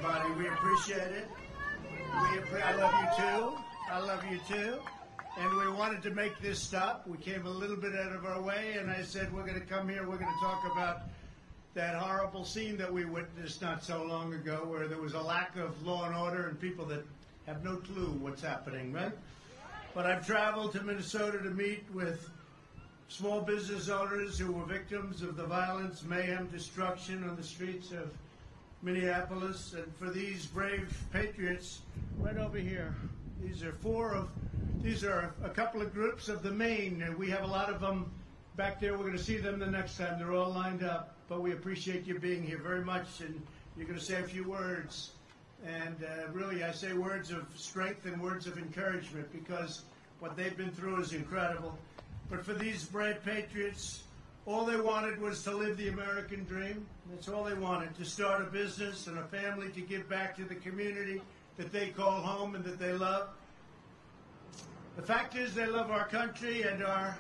everybody. We appreciate it. I love you too. I love you too. And we wanted to make this stop. We came a little bit out of our way, and I said we're going to come here. We're going to talk about that horrible scene that we witnessed not so long ago, where there was a lack of law and order and people that have no clue what's happening, right? But I've traveled to Minnesota to meet with small business owners who were victims of the violence, mayhem, destruction on the streets of Minneapolis. And for these brave patriots, right over here, these are a couple of groups of the Maine, and we have a lot of them back there. We're going to see them the next time. They're all lined up. But we appreciate you being here very much, and you're going to say a few words. And really, I say words of strength and words of encouragement, because what they've been through is incredible. But for these brave patriots, all they wanted was to live the American dream. That's all they wanted, to start a business and a family, to give back to the community that they call home and that they love. The fact is, they love our country, and our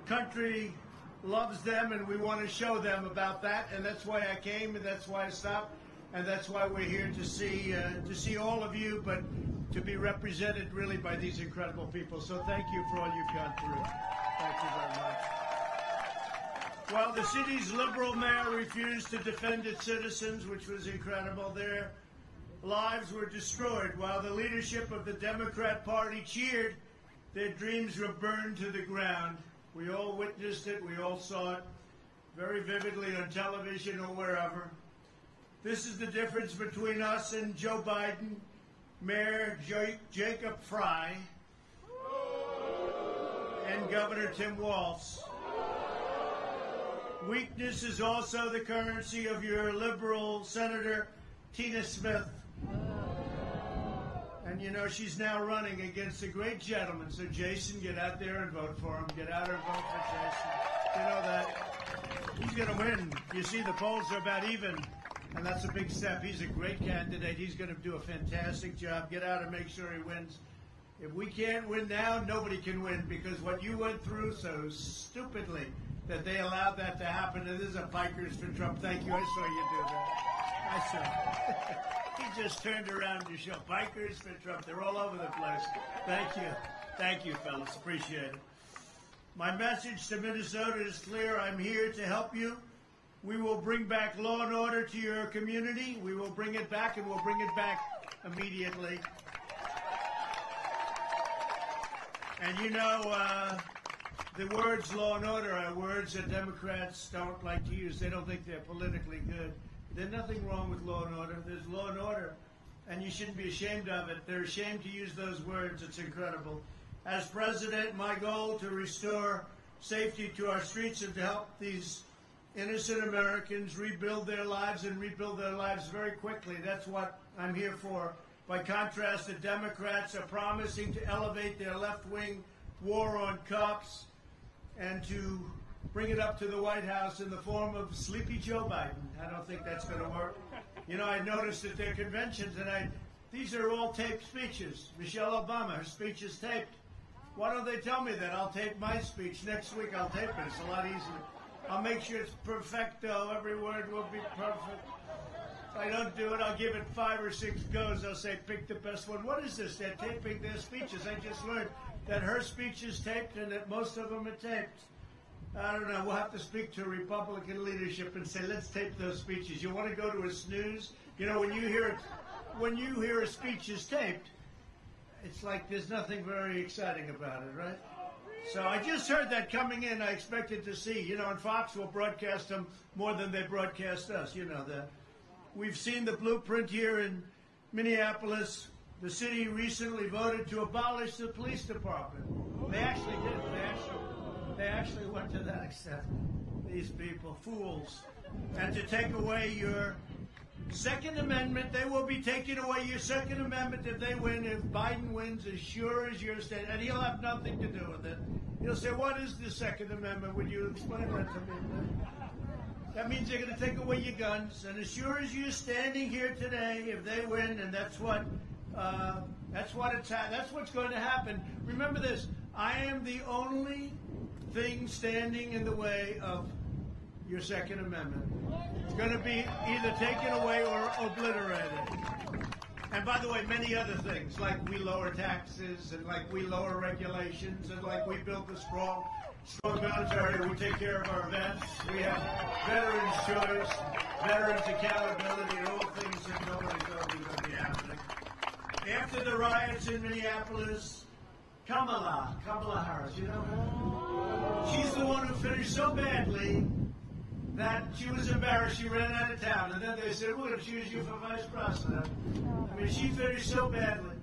country loves them, and we want to show them about that. And that's why I came, and that's why I stopped, and that's why we're here to see all of you, but to be represented really by these incredible people. So thank you for all you've gone through. Thank you very much. Well, the city's liberal mayor refused to defend its citizens, which was incredible. Their lives were destroyed while the leadership of the Democrat Party cheered. Their dreams were burned to the ground. We all witnessed it. We all saw it very vividly on television or wherever. This is the difference between us and Joe Biden, Mayor Jacob Fry, and Governor Tim Walz. Weakness is also the currency of your liberal Senator Tina Smith. And you know, she's now running against a great gentleman. So Jason, get out there and vote for him. Get out and vote for Jason. You know that he's going to win. You see, the polls are about even. And that's a big step. He's a great candidate. He's going to do a fantastic job. Get out and make sure he wins. If we can't win now, nobody can win, because what you went through so stupidly that they allowed that to happen. And this is a Bikers for Trump. Thank you. I saw you do that. I saw. He just turned around to show Bikers for Trump. They're all over the place. Thank you. Thank you, fellas. Appreciate it. My message to Minnesota is clear. I'm here to help you. We will bring back law and order to your community. We will bring it back, and we'll bring it back immediately. And you know, the words law and order are words that Democrats don't like to use. They don't think they're politically good. There's nothing wrong with law and order. There's law and order, and you shouldn't be ashamed of it. They're ashamed to use those words. It's incredible. As president, my goal to restore safety to our streets and to help these innocent Americans rebuild their lives, and rebuild their lives very quickly. That's what I'm here for. By contrast, the Democrats are promising to elevate their left-wing war on cops and to bring it up to the White House in the form of Sleepy Joe Biden. I don't think that's going to work. You know, I noticed at their conventions, and these are all taped speeches. Michelle Obama, her speech is taped. Why don't they tell me that? I'll tape my speech. Next week I'll tape it. It's a lot easier. I'll make sure it's perfecto. Every word will be perfect. If I don't do it, I'll give it 5 or 6 goes. I'll say, pick the best one. What is this? They're taping their speeches. I just learned that her speech is taped and that most of them are taped. I don't know. We'll have to speak to Republican leadership and say, let's tape those speeches. You want to go to a snooze? You know, when you hear a speech is taped, it's like there's nothing very exciting about it, right? So I just heard that coming in. I expected to see, you know, and Fox will broadcast them more than they broadcast us. You know that. We've seen the blueprint here in Minneapolis. The city recently voted to abolish the police department. They actually did. They actually went to that extent. These people, fools. And to take away your Second Amendment, they will be taking away your Second Amendment if they win, if Biden wins, as sure as you're standing. And he'll have nothing to do with it. He'll say, what is the Second Amendment? Would you explain that to me? That means they're going to take away your guns. And as sure as you're standing here today, if they win, and that's what's going to happen. Remember this, I am the only thing standing in the way of your Second Amendment. It's going to be either taken away or obliterated. And by the way, many other things, like we lower taxes and like we lower regulations and like we built a strong military. We take care of our vets. We have veterans' choice, veterans' accountability, and all things that nobody thought were going to be happening. After the riots in Minneapolis, Kamala Harris, you know her? She's the one who finished so badly that she was embarrassed. She ran out of town. And then they said, we're going to choose you for vice president. I mean, she finished so badly.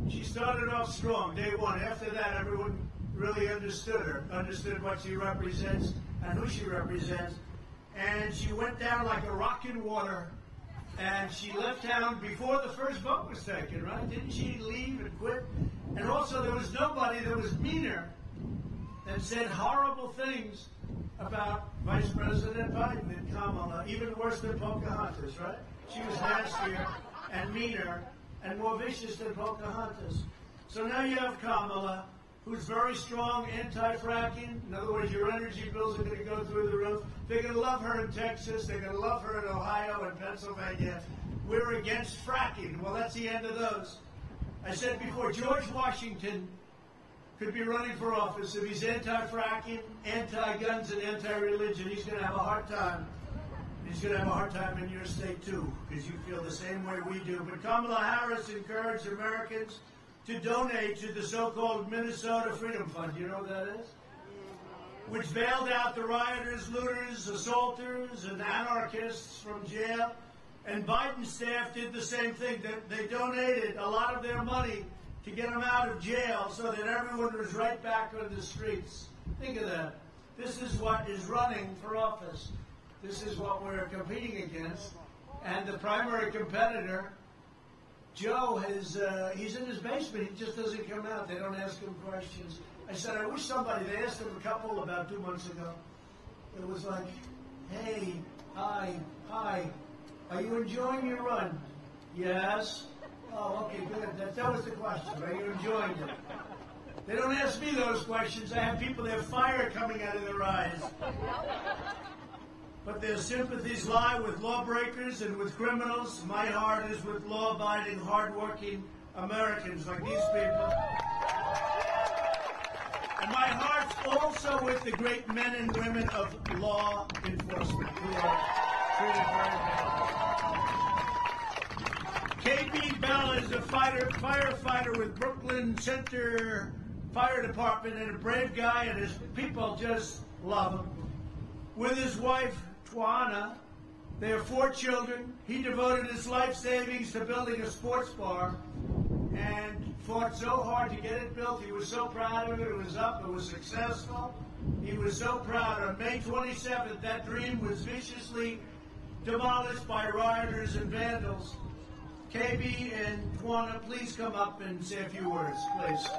She started off strong, day one. After that, everyone really understood her, understood what she represents and who she represents. And she went down like a rock in water. And she left town before the first vote was taken, right? Didn't she leave and quit? And also, there was nobody that was meaner and said horrible things about Vice President Biden and Kamala, even worse than Pocahontas, right? She was nastier and meaner and more vicious than Pocahontas. So now you have Kamala, who's very strong anti-fracking. In other words, your energy bills are going to go through the roof. They're going to love her in Texas. They're going to love her in Ohio and Pennsylvania. We're against fracking. Well, that's the end of those. I said before, George Washington could be running for office. If he's anti-fracking, anti-guns, and anti-religion, he's going to have a hard time. He's going to have a hard time in your state, too, because you feel the same way we do. But Kamala Harris encouraged Americans to donate to the so-called Minnesota Freedom Fund. You know what that is? Which bailed out the rioters, looters, assaulters, and anarchists from jail. And Biden's staff did the same thing. They donated a lot of their money to get them out of jail so that everyone was right back on the streets. Think of that. This is what is running for office. This is what we're competing against. And the primary competitor, Joe, he's in his basement. He just doesn't come out. They don't ask him questions. I said, I wish somebody, they asked him a couple about 2 months ago. It was like, hey, hi, are you enjoying your run? Yes. Oh, okay, good. That was the question. Are you enjoying it? They don't ask me those questions. I have people, they have fire coming out of their eyes. But their sympathies lie with lawbreakers and with criminals. My heart is with law-abiding, hard-working Americans like these people. And my heart's also with the great men and women of law enforcement who are treated very badly. KB Bell is a firefighter with Brooklyn Center Fire Department and a brave guy, and his people just love him. With his wife, Twana, they have 4 children. He devoted his life savings to building a sports bar and fought so hard to get it built. He was so proud of it. It was up. It was successful. He was so proud. On May 27th, that dream was viciously demolished by rioters and vandals. KB and Twana, please come up and say a few words, please.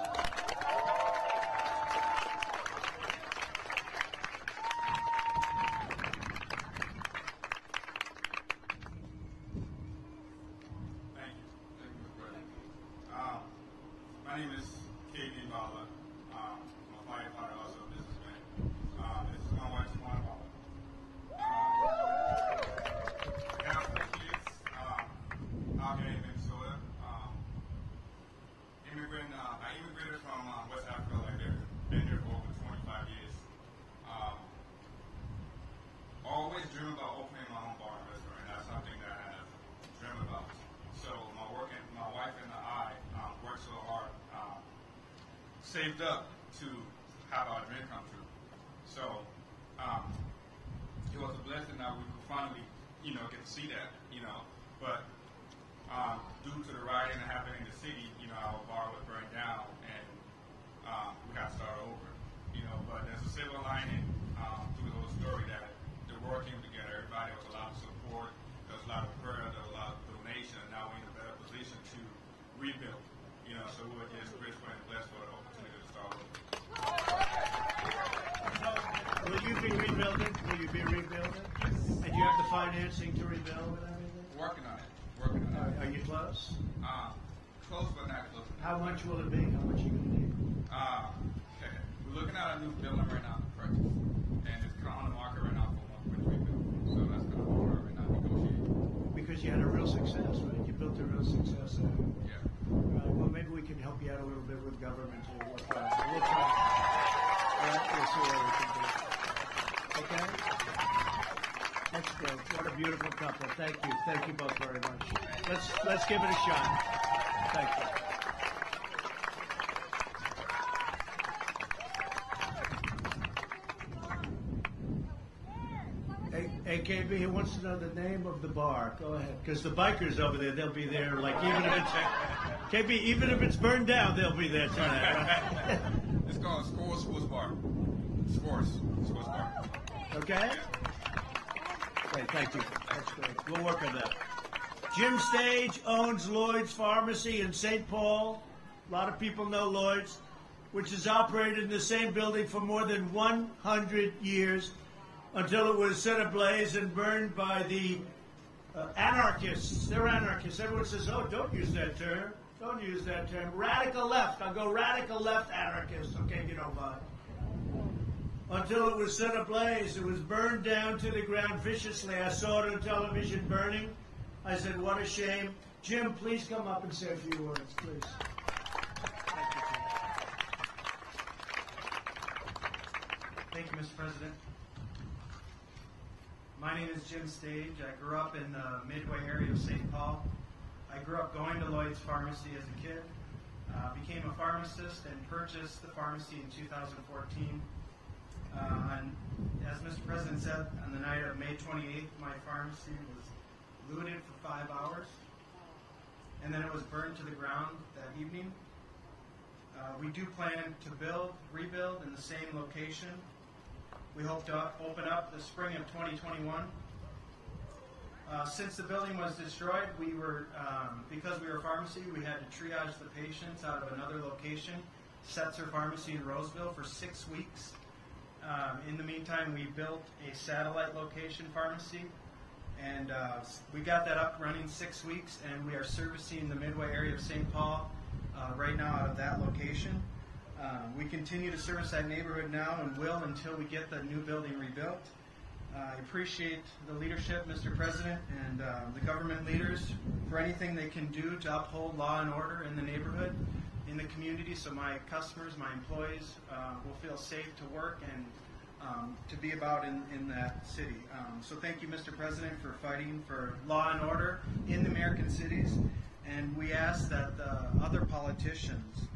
My name is KB Bala. I'm a firefighter, also a businessman. This is my wife, Twana Bala. I have 4 kids out here in Minnesota. I immigrated from West Africa, like been there for over 25 years. Always dreamed about opening my own bar and restaurant. That's something that I have dreamed about. So my wife and I worked so hard, saved up to have our dream come true. So it was a blessing that we could finally, get to see that, But due to the rioting that happened in the city, our bar was burned down, and we had to start over. But there's a silver lining through the whole story that the work came together. Everybody was a lot of support. There was a lot of prayer. There was a lot of donation. And now we're in a better position to rebuild. So we were just grateful and blessed for the opportunity to start over. Will you be rebuilding? Will you be rebuilding? Yes. And you have the financing to rebuild and everything? Working on it. Are you close? Close but not close enough. How much will it be? How much are you going to need? We're looking at a new building right now to purchase, and it's on the market right now for $1.3 million. had a real success, right? You built a real success out of it. Yeah. Right. Well, maybe we can help you out a little bit with government too. We'll try. We'll try. All right, we'll see what we can do. Okay? That's great. What a beautiful couple. Thank you. Thank you both very much. Let's give it a shot. Thank you. AKB, he wants to know the name of the bar. Go ahead. Because the bikers over there, they'll be there, like, even if it's, KB, even if it's burned down, they'll be there tonight, right? It's called Scores Sports Bar. Sports Bar. Okay? Great, thank you. That's great. We'll work on that. Jim Stage owns Lloyd's Pharmacy in St. Paul. A lot of people know Lloyd's, which has operated in the same building for more than 100 years. Until it was set ablaze and burned by the anarchists. They're anarchists. Everyone says, oh, don't use that term. Don't use that term. Radical left. I'll go radical left anarchists. Okay, you don't mind. Until it was set ablaze. It was burned down to the ground viciously. I saw it on television burning. I said, what a shame. Jim, please come up and say a few words, please. Thank you, Jim. Thank you, Mr. President. My name is Jim Stage. I grew up in the Midway area of St. Paul. I grew up going to Lloyd's Pharmacy as a kid, became a pharmacist and purchased the pharmacy in 2014. And as Mr. President said, on the night of May 28th, my pharmacy was looted for 5 hours, and then it was burned to the ground that evening. We do plan to rebuild in the same location. We hope to open up the spring of 2021. Since the building was destroyed, because we were a pharmacy, we had to triage the patients out of another location, Setzer Pharmacy in Roseville, for 6 weeks. In the meantime, we built a satellite location pharmacy, and we got that up running 6 weeks, and we are servicing the Midway area of St. Paul right now out of that location. We continue to service that neighborhood now and will until we get the new building rebuilt. I appreciate the leadership, Mr. President, and the government leaders for anything they can do to uphold law and order in the neighborhood, in the community, so my customers, my employees will feel safe to work and to be about in that city. So thank you, Mr. President, for fighting for law and order in the American cities, and we ask that other politicians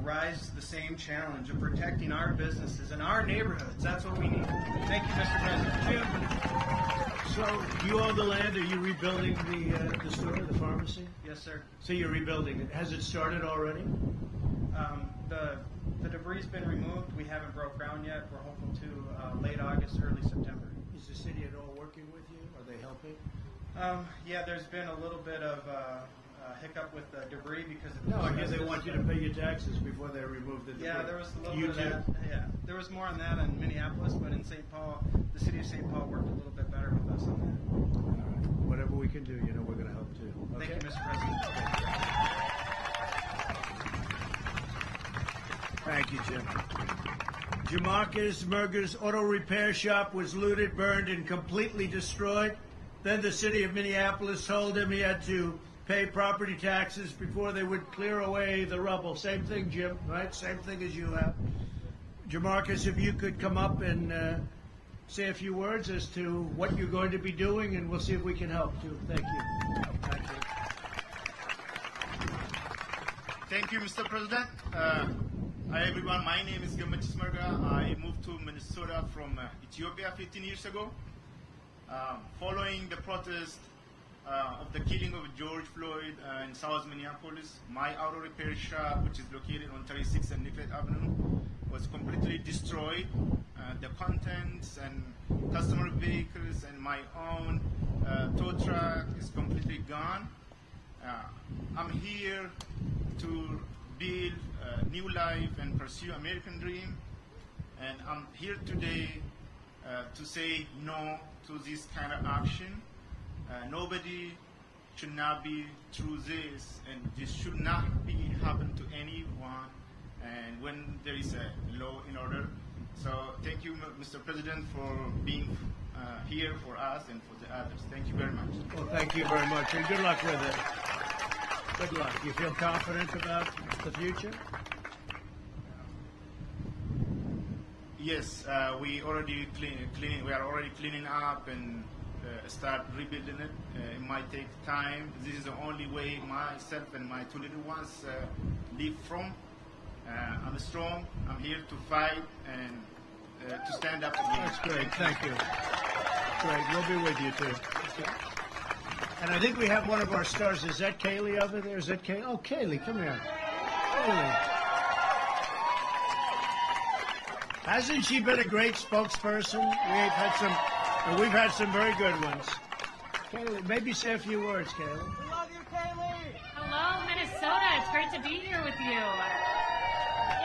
rise to the same challenge of protecting our businesses and our neighborhoods. That's what we need. Thank you, Mr. President. Jim, so you own the land. Are you rebuilding the store, the pharmacy? Yes, sir. So you're rebuilding it. Has it started already? The debris has been removed. We haven't broke ground yet. We're hopeful to late August, early September. Is the city at all working with you? Are they helping? Yeah, there's been a little bit of hiccup with the debris because of No, I guess they want you to pay your taxes before they remove the debris. Yeah, there was a little bit of that. Yeah, there was more on that in Minneapolis, but in St. Paul, the city of St. Paul worked a little bit better with us on that. All right. Whatever we can do, we're going to help too. Okay? Thank you, Mr. President. Thank you, Jim. Jamarcus Merger's auto repair shop was looted, burned, and completely destroyed. Then the city of Minneapolis told him he had to pay property taxes before they would clear away the rubble. Same thing, Jim, right? Same thing as you have. Jamarcus, if you could come up and say a few words as to what you're going to be doing, and we'll see if we can help too. Thank you. Thank you. Thank you, Mr. President. Hi, everyone. My name is Jamarcus Merger. I moved to Minnesota from Ethiopia 15 years ago. Following the protest of the killing of George Floyd in South Minneapolis, my auto repair shop, which is located on 36th and Nicollet Avenue, was completely destroyed. The contents and customer vehicles and my own tow truck is completely gone. I'm here to build a new life and pursue American dream. And I'm here today to say no to this kind of action. Nobody should not be through this, and this should not be happen to anyone. And when there is a law in order, so thank you, Mr. President, for being here for us and for the others. Thank you very much. Well, thank you very much, and good luck with it. Good luck. You feel confident about the future? Yes, we already cleaning. We are already cleaning up and start rebuilding it. It might take time. This is the only way myself and my two little ones live from. I'm strong. I'm here to fight and to stand up again. That's great. Thank you. Great. We'll be with you too. Okay. And I think we have one of our stars. Is that Kaylee over there? Is that Kaylee? Oh, Kaylee, come here. Kaylee. Hasn't she been a great spokesperson? We've had some very good ones. Kaylee, maybe say a few words, Kaylee. We love you, Kaylee! Hello, Minnesota. It's great to be here with you.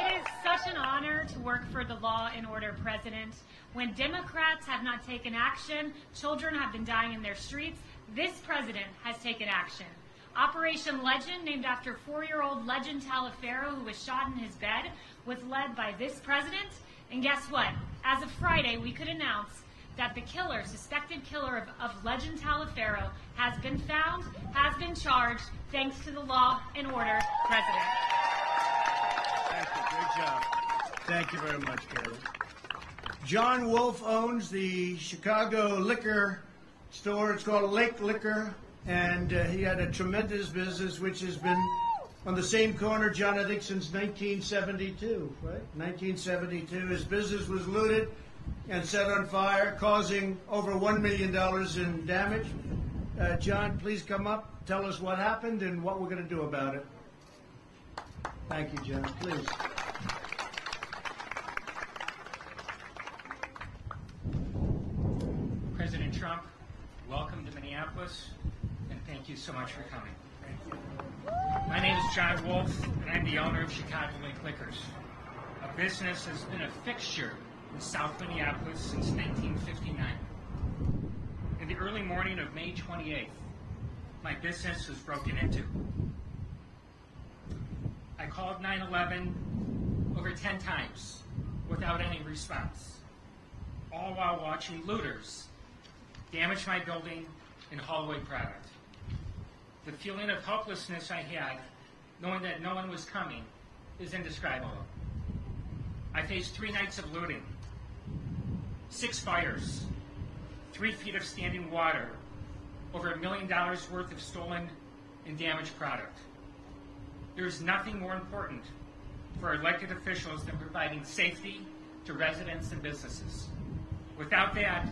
It is such an honor to work for the law and order president. When Democrats have not taken action, children have been dying in their streets, this president has taken action. Operation Legend, named after 4-year-old Legend Taliaferro, who was shot in his bed, was led by this president. And guess what? As of Friday, we could announce that the killer, suspected killer of Legend Taliaferro, has been found, has been charged, thanks to the law and order president. Thank you. Great job. Thank you very much, Kaylee. John Wolf owns the Chicago liquor store. It's called Lake Liquor, and he had a tremendous business, which has been on the same corner, John, I think since 1972, right? 1972. His business was looted and set on fire, causing over $1 million in damage. John, please come up, tell us what happened and what we're going to do about it. Thank you, John. Please. President Trump, welcome to Minneapolis, and thank you so much for coming. My name is John Wolf, and I'm the owner of Chicago Lake Liquors. A business has been a fixture in South Minneapolis since 1959. In the early morning of May 28th, my business was broken into. I called 911 over 10 times without any response, all while watching looters damage my building and haul away product. The feeling of helplessness I had, knowing that no one was coming, is indescribable. I faced 3 nights of looting, 6 fires, 3 feet of standing water, over $1 million worth of stolen and damaged product. There is nothing more important for elected officials than providing safety to residents and businesses. Without that,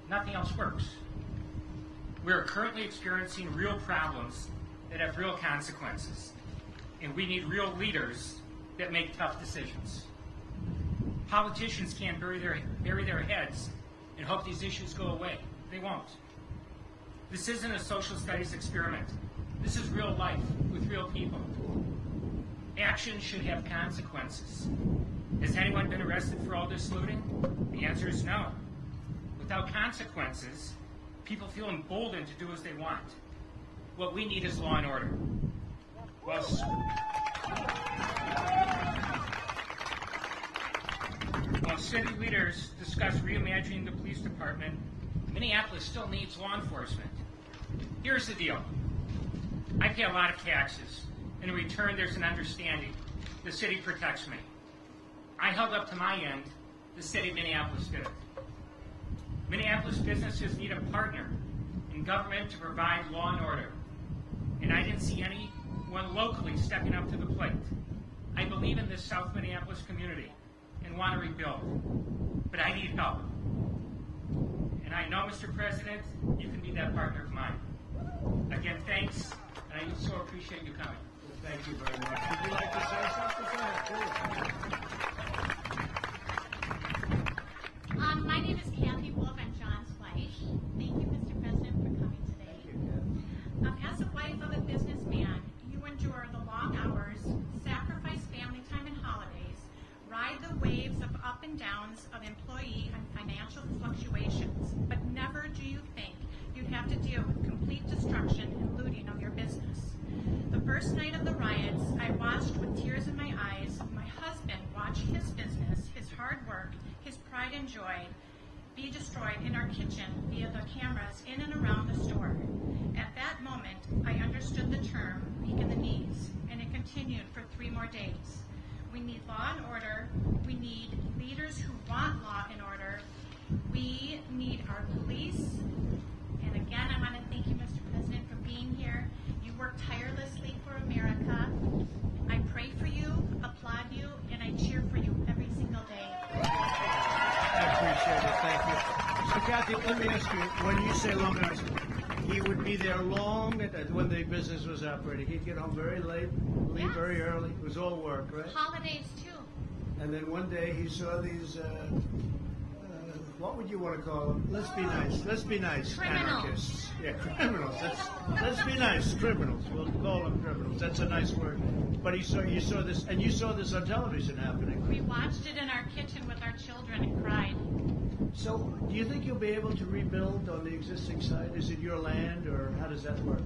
nothing else works. We are currently experiencing real problems that have real consequences, and we need real leaders that make tough decisions. Politicians can't bury their heads and hope these issues go away. They won't. This isn't a social studies experiment. This is real life with real people. Action should have consequences. Has anyone been arrested for all this looting? The answer is no. Without consequences, people feel emboldened to do as they want. What we need is law and order. While city leaders discuss reimagining the police department, Minneapolis still needs law enforcement. Here's the deal. I pay a lot of taxes. In return, there's an understanding. The city protects me. I held up to my end. The city of Minneapolis did it. Minneapolis businesses need a partner in government to provide law and order. And I didn't see anyone locally stepping up to the plate. I believe in this South Minneapolis community and want to rebuild. But I need help. And I know, Mr. President, you can be that partner of mine. Again, thanks, and I so appreciate you coming. Thank you very much. Would you like to say something? Go ahead, please. My name is Kathy Wolf. I'm John's wife. Thank you, Mr. President, for coming today. As a wife of a businessman, you endure the long hours, sacrifice family time and holidays, ride the waves of up and downs of employee and financial fluctuations, but never do you think you'd have to deal with complete destruction and looting of your business. The first night of the riots, I watched with tears in my eyes my husband watch his business, his hard work, his pride and joy, be destroyed in our kitchen via the cameras in and around the store. At that moment, I understood the term weak in the knees, and it continued for 3 more days. We need law and order. We need leaders who want law and order. We need our police. And again, I want to thank you, Mr. President, for being here. You work tirelessly for America. I pray for you, applaud you, and I cheer for you every single day. I appreciate it. Thank you. So, Kathy, let me ask you, when you say long hours, he would be there long when the business was operating. He'd get home very late, leave very early. It was all work, right? Holidays, too. And then one day he saw these, what would you want to call them? Let's be nice. Let's be nice. Criminals. Anarchists. Yeah, criminals. Let's be nice. Criminals. We'll call them criminals. That's a nice word. But you saw this, and you saw this on television happening. We watched it in our kitchen with our children and cried. So, do you think you'll be able to rebuild on the existing site? Is it your land, or how does that work?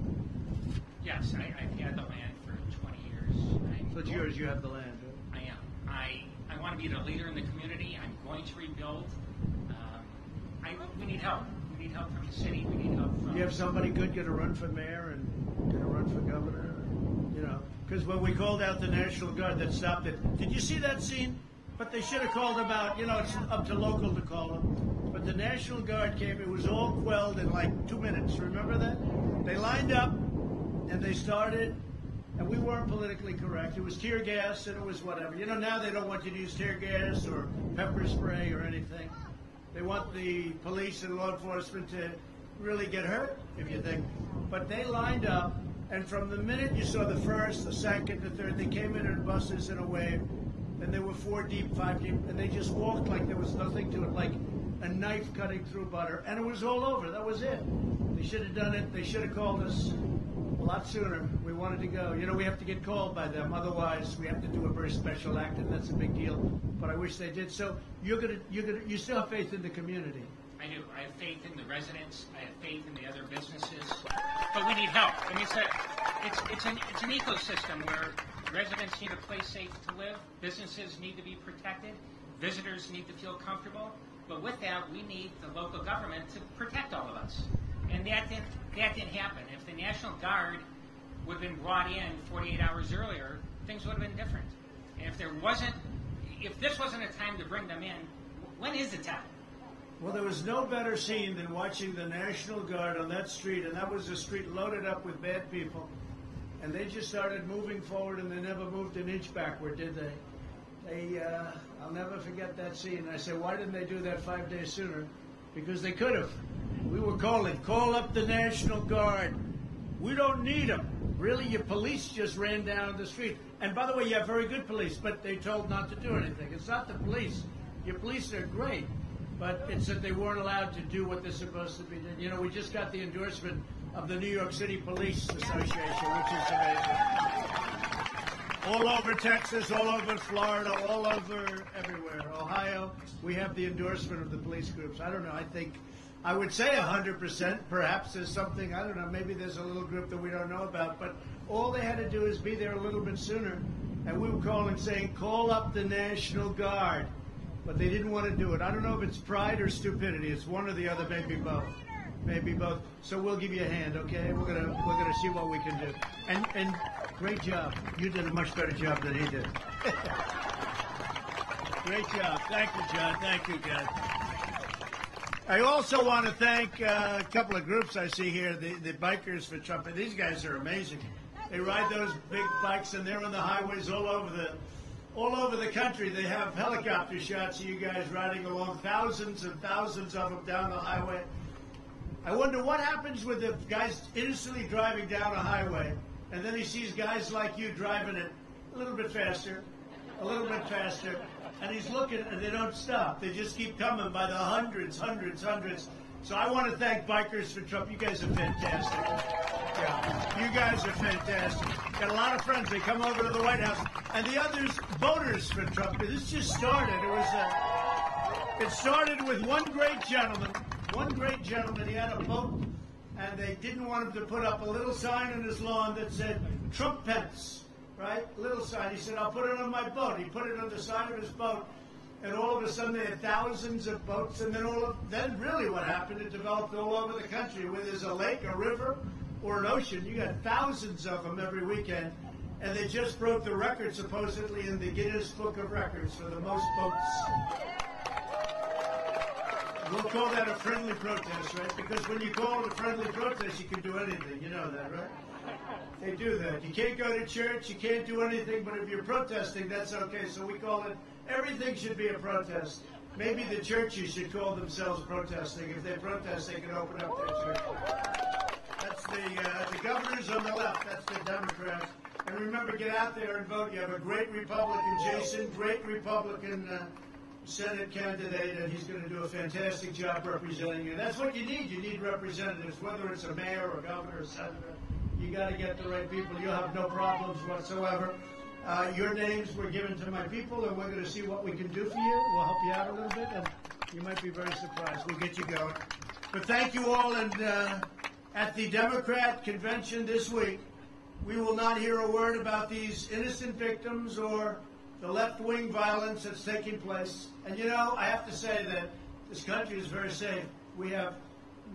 Yes, I've had the land for 20 years. So it's yours. You have the land. Right? I am. I want to be the leader in the community. I'm going to rebuild. We need help. We need help from the city. We need help from... You have somebody good going to run for mayor and going to run for governor? You know, because when we called out the National Guard that stopped it, did you see that scene? But they should have called them out. You know, it's up to local to call them. But the National Guard came. It was all quelled in like 2 minutes. Remember that? They lined up and they started, and we weren't politically correct. It was tear gas and it was whatever. You know, now they don't want you to use tear gas or pepper spray or anything. They want the police and law enforcement to really get hurt, if you think. But they lined up, and from the minute you saw the first, the second, the third, they came in buses in a wave, and there were 4 deep, 5 deep, and they just walked like there was nothing to it, like a knife cutting through butter, and it was all over. That was it. They should have done it. They should have called us a lot sooner. We wanted to go. You know, we have to get called by them. Otherwise, we have to do a very special act, and that's a big deal. But I wish they did. So you still have faith in the community. I do. I have faith in the residents. I have faith in the other businesses. But we need help. I mean, it's an ecosystem where residents need a place safe to live. Businesses need to be protected. Visitors need to feel comfortable. But with that, we need the local government to protect all of us. And that didn't happen. If the National Guard would have been brought in 48 hours earlier, things would have been different. And if this wasn't a time to bring them in, when is the time? Well, there was no better scene than watching the National Guard on that street, and that was a street loaded up with bad people. And they just started moving forward, and they never moved an inch backward, did they? I'll never forget that scene. I said, why didn't they do that 5 days sooner? Because they could have. We were calling, call up the National Guard. We don't need them. Really, your police just ran down the street. And by the way, you have very good police, but they told not to do anything. It's not the police. Your police are great, but it's that they weren't allowed to do what they're supposed to be doing. You know, we just got the endorsement of the New York City Police Association, which is amazing. All over Texas, all over Florida, all over everywhere. Ohio, we have the endorsement of the police groups. I don't know, I would say 100%. Perhaps there's something, I don't know, maybe there's a little group that we don't know about. But all they had to do is be there a little bit sooner. And we were calling saying, call up the National Guard. But they didn't want to do it. I don't know if it's pride or stupidity. It's one or the other, maybe both. Maybe both. So we'll give you a hand, okay? We're gonna see what we can do. And great job. You did a much better job than he did. Great job. Thank you, John. Thank you, guys. I also want to thank a couple of groups I see here, the Bikers for Trump. And these guys are amazing. They ride those big bikes, and they're on the highways all over the country. They have helicopter shots of you guys riding along, thousands and thousands of them down the highway. I wonder what happens with the guys innocently driving down a highway, and then he sees guys like you driving it a little bit faster, and he's looking, and they don't stop. They just keep coming by the hundreds. So I want to thank Bikers for Trump. You guys are fantastic. Yeah, you guys are fantastic. Got a lot of friends. They come over to the White House. And the others, voters for Trump. This just started. It started with one great gentleman. He had a boat, and they didn't want him to put up a little sign on his lawn that said, Trump Pence, right? Little sign. He said, I'll put it on my boat. He put it on the side of his boat. and all of a sudden they had thousands of boats, and then really what happened, it developed all over the country. Where there's a lake, a river, or an ocean, you got thousands of them every weekend, and they just broke the record supposedly in the Guinness Book of Records for the most boats. We'll call that a friendly protest, right? Because when you call it a friendly protest, you can do anything. You know that, right? They do that. You can't go to church, you can't do anything, but if you're protesting, that's okay. So we call it, everything should be a protest. Maybe the churches should call themselves protesting. If they protest, they can open up their church. That's the governors on the left. That's the Democrats. And remember, get out there and vote. You have a great Republican, Jason, great Republican Senate candidate, and he's going to do a fantastic job representing you. That's what you need. You need representatives, whether it's a mayor or a governor or senator. You got to get the right people. You'll have no problems whatsoever. Your names were given to my people, and we're going to see what we can do for you. We'll help you out a little bit, and you might be very surprised. We'll get you going. But thank you all, and at the Democrat convention this week, we will not hear a word about these innocent victims or the left-wing violence that's taking place. And you know, I have to say that this country is very safe. We have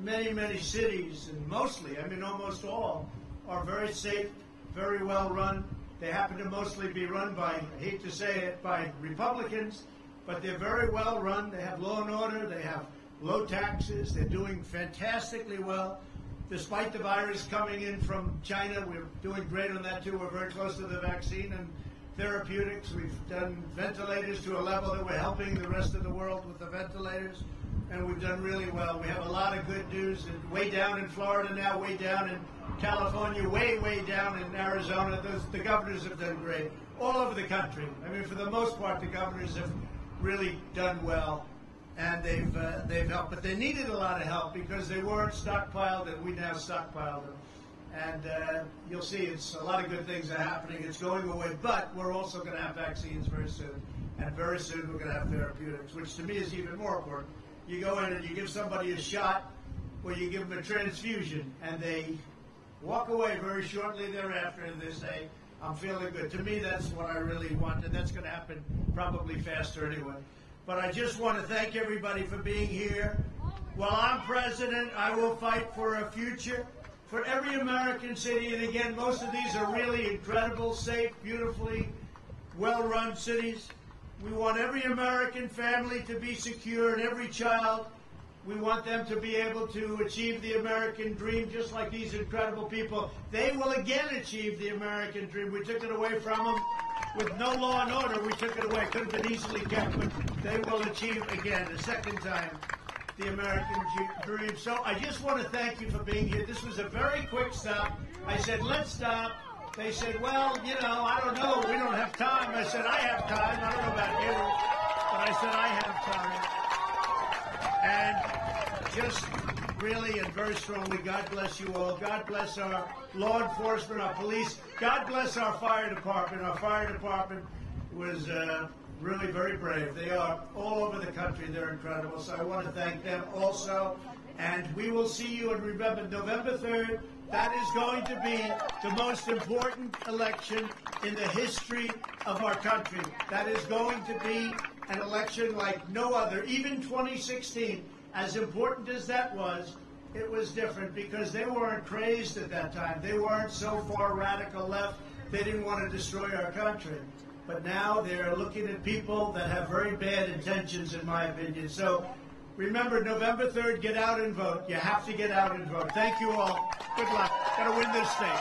many, many cities, and mostly, I mean almost all, are very safe, very well run. They happen to mostly be run by, I hate to say it, by Republicans, but they're very well run. They have law and order. They have low taxes. They're doing fantastically well. Despite the virus coming in from China, we're doing great on that too. We're very close to the vaccine and therapeutics. We've done ventilators to a level that we're helping the rest of the world with the ventilators, and we've done really well. We have a lot of good news, and way down in Florida now, way down in California, way, way down in Arizona. The governors have done great all over the country. I mean, for the most part, the governors have really done well, and they've helped. But they needed a lot of help because they weren't stockpiled, and we now stockpiled them. And you'll see it's a lot of good things are happening. It's going away, but we're also going to have vaccines very soon. And very soon we're going to have therapeutics, which to me is even more important. You go in and you give somebody a shot, or you give them a transfusion, and they walk away very shortly thereafter, and they say, I'm feeling good. To me, that's what I really want, and that's going to happen probably faster anyway. But I just want to thank everybody for being here. While I'm president, I will fight for a future for every American city. And again, most of these are really incredible, safe, beautifully well-run cities. We want every American family to be secure, and every child, we want them to be able to achieve the American dream, just like these incredible people. They will again achieve the American dream. We took it away from them. With no law and order, we took it away. Could have been easily kept, but they will achieve again, a second time, the American dream. So I just want to thank you for being here. This was a very quick stop. I said, let's stop. They said, well, you know, I don't know. We don't have time. I said, I have time. I don't know about you, but I said, I have time. And just really and very strongly, God bless you all. God bless our law enforcement, our police. God bless our fire department. Our fire department was really very brave. They are all over the country. They're incredible. So I want to thank them also. And we will see you, and remember, November 3rd, that is going to be the most important election in the history of our country. That is going to be an election like no other. Even 2016, as important as that was, it was different because they weren't crazed at that time. They weren't so far radical left. They didn't want to destroy our country. But now they're looking at people that have very bad intentions, in my opinion. So remember, November 3rd, get out and vote. You have to get out and vote. Thank you all. Good luck. Got to win this state.